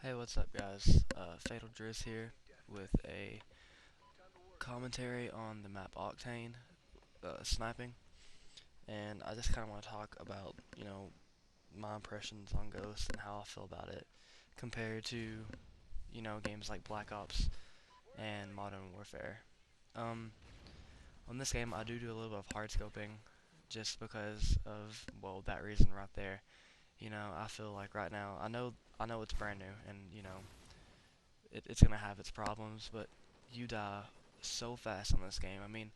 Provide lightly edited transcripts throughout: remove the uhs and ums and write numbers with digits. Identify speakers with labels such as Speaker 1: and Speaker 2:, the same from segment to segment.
Speaker 1: Hey, what's up, guys? Fatal Driz here with a commentary on the map Octane, sniping, and I just kind of want to talk about, my impressions on Ghost and how I feel about it compared to, games like Black Ops and Modern Warfare. Um, on this game, I do a little bit of hard scoping just because of, well, that reason right there. I feel like right now, I know it's brand new, and, it's gonna have its problems, but you die so fast on this game. I mean,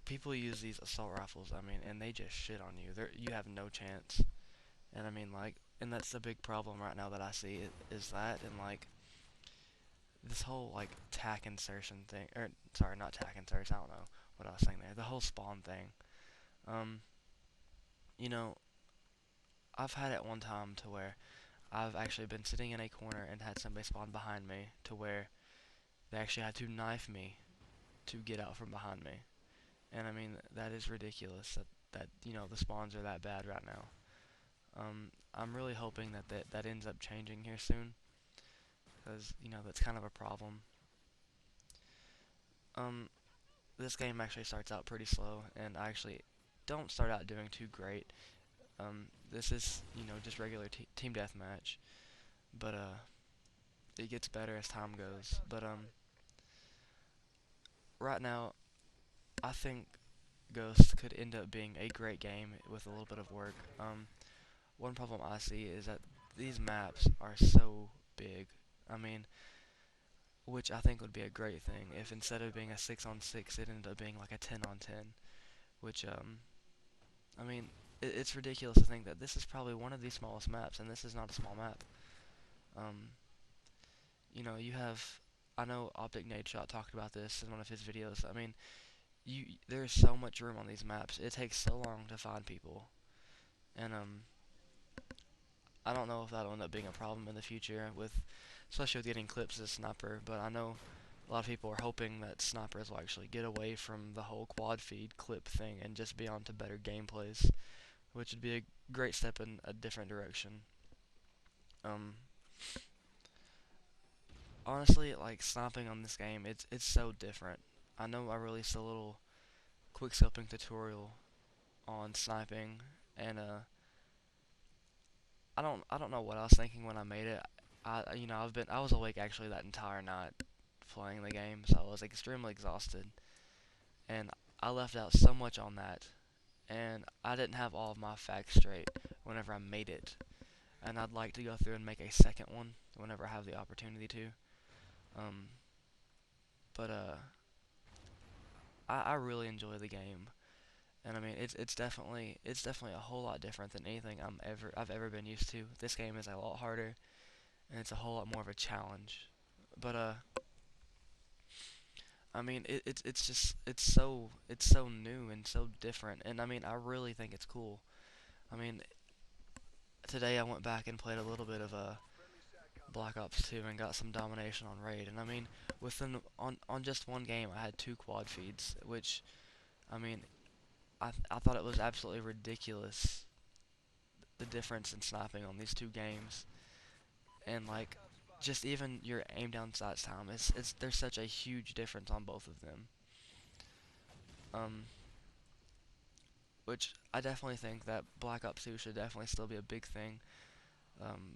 Speaker 1: people use these assault rifles. I mean, and they just shit on you. You have no chance. And I mean, like, and that's the big problem right now that I see is that and like this whole like tack insertion thing, or sorry, not tack insertion. I don't know what I was saying there. The whole spawn thing. Um, you know, I've had it one time to where I've actually been sitting in a corner and had somebody spawn behind me to where they actually had to knife me to get out from behind me. And I mean, that is ridiculous that the spawns are that bad right now. I'm really hoping that ends up changing here soon, because that's kind of a problem. Um, this game actually starts out pretty slow, and I actually don't start out doing too great. This is just regular team deathmatch, but it gets better as time goes. But right now I think Ghost could end up being a great game with a little bit of work. One problem I see is that these maps are so big. I mean, which I think would be a great thing if instead of being a 6 on 6, it ended up being like a 10 on 10. Which, I mean, it's ridiculous to think that this is probably one of the smallest maps, and this is not a small map. Um, you have, I know Optic Nade Shot talked about this in one of his videos. I mean, there's so much room on these maps. It takes so long to find people, and I don't know if that'll end up being a problem in the future with, especially with getting clips as sniper. But I know a lot of people are hoping that snipers will actually get away from the whole quad feed clip thing and just be on to better gameplays, which would be a great step in a different direction. Um, Honestly, like sniping on this game, it's so different. I know I released a little quick scoping tutorial on sniping, and I don't know what I was thinking when I made it. I was awake actually that entire night playing the game, so I was extremely exhausted, and I left out so much on that, and I didn't have all of my facts straight whenever I made it, and I'd like to go through and make a second one whenever I have the opportunity to. Um, but I really enjoy the game, and I mean it's definitely a whole lot different than anything I've ever been used to. This game is a lot harder, and it's a whole lot more of a challenge. But I mean, it's so new and so different, and I mean, I really think it's cool. I mean, today I went back and played a little bit of Black Ops 2 and got some domination on raid, and I mean, within on just one game, I had two quad feeds, which I mean, I thought it was absolutely ridiculous the difference in sniping on these two games, and like just even your aim down sights time, it's there's such a huge difference on both of them. Um, which I definitely think that Black Ops 2 should definitely still be a big thing,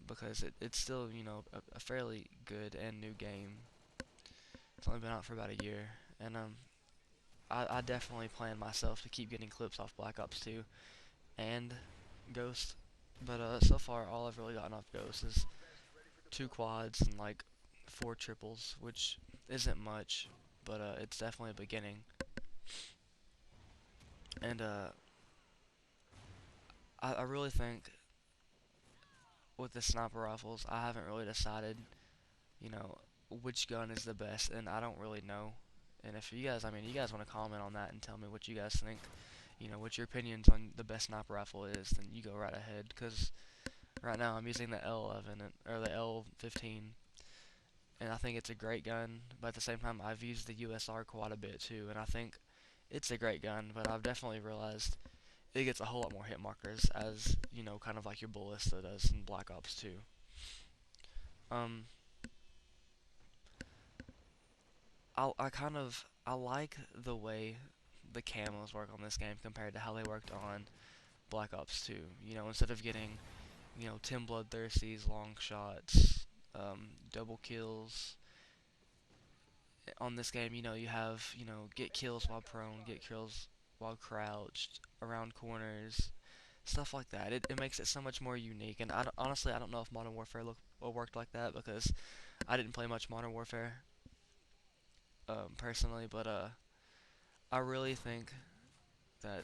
Speaker 1: because it's still, a fairly good and new game. It's only been out for about a year, and I definitely plan myself to keep getting clips off Black Ops 2 and Ghost, but so far all I've really gotten off Ghost is two quads and like four triples, which isn't much, but it's definitely a beginning. And I really think with the sniper rifles, I haven't really decided, you know, which gun is the best, and I don't really know. And if you guys, I mean, you guys want to comment on that and tell me what you guys think, what your opinions on the best sniper rifle is, then you go right ahead. Because right now I'm using the L11 or the L15, and I think it's a great gun. But at the same time, I've used the USR quite a bit too, and I think it's a great gun. But I've definitely realized it gets a whole lot more hit markers, as kind of like your ballista does in Black Ops 2. Um, I like the way the camos work on this game compared to how they worked on Black Ops 2. You know, instead of getting, 10 bloodthirsties, long shots, double kills, on this game, you have, get kills while prone, get kills while crouched, around corners, stuff like that. It makes it so much more unique, and honestly, I don't know if Modern Warfare worked like that because I didn't play much Modern Warfare, personally, but I really think that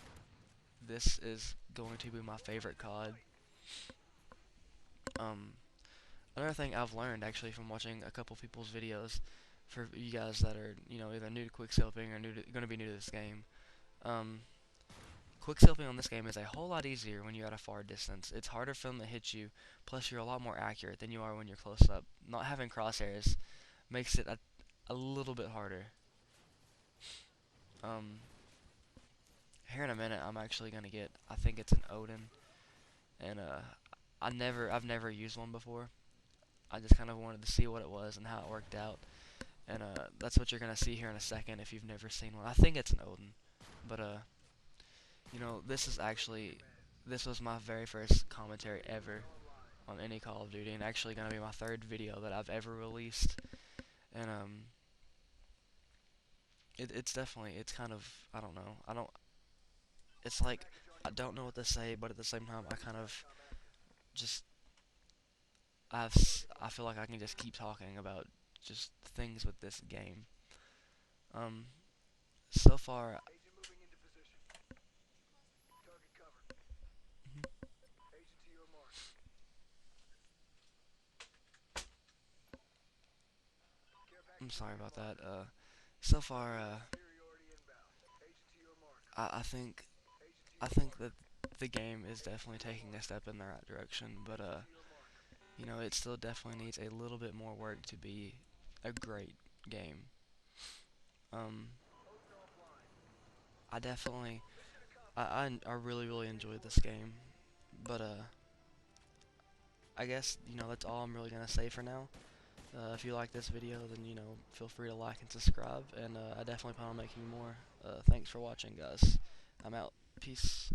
Speaker 1: this is going to be my favorite COD. Um, Another thing I've learned actually from watching a couple people's videos, for you guys that are either new to quicksilving or going to be new to this game, um, quicksilving on this game is a whole lot easier when you're at a far distance. It's harder for them to hit you, plus you're a lot more accurate than you are when you're close up. Not having crosshairs makes it a little bit harder. Um, Here in a minute, I'm actually gonna get. I think it's an Odin, and I've never used one before. I just kind of wanted to see what it was and how it worked out, and that's what you're gonna see here in a second if you've never seen one. I think it's an Odin, but this was my very first commentary ever on any Call of Duty, and actually gonna be my third video that I've ever released, and it's definitely it's kind of I don't know I don't it's like I don't know what to say, but at the same time I kind of just I feel like I can just keep talking about just things with this game. Um, so far, mhm, I'm sorry about that. So far, I think that the game is definitely taking a step in the right direction, but it still definitely needs a little bit more work to be a great game. Um, I definitely, I really enjoyed this game, but I guess that's all I'm really gonna say for now. If you like this video, then feel free to like and subscribe, and I definitely plan on making more. Thanks for watching, guys. I'm out. Peace.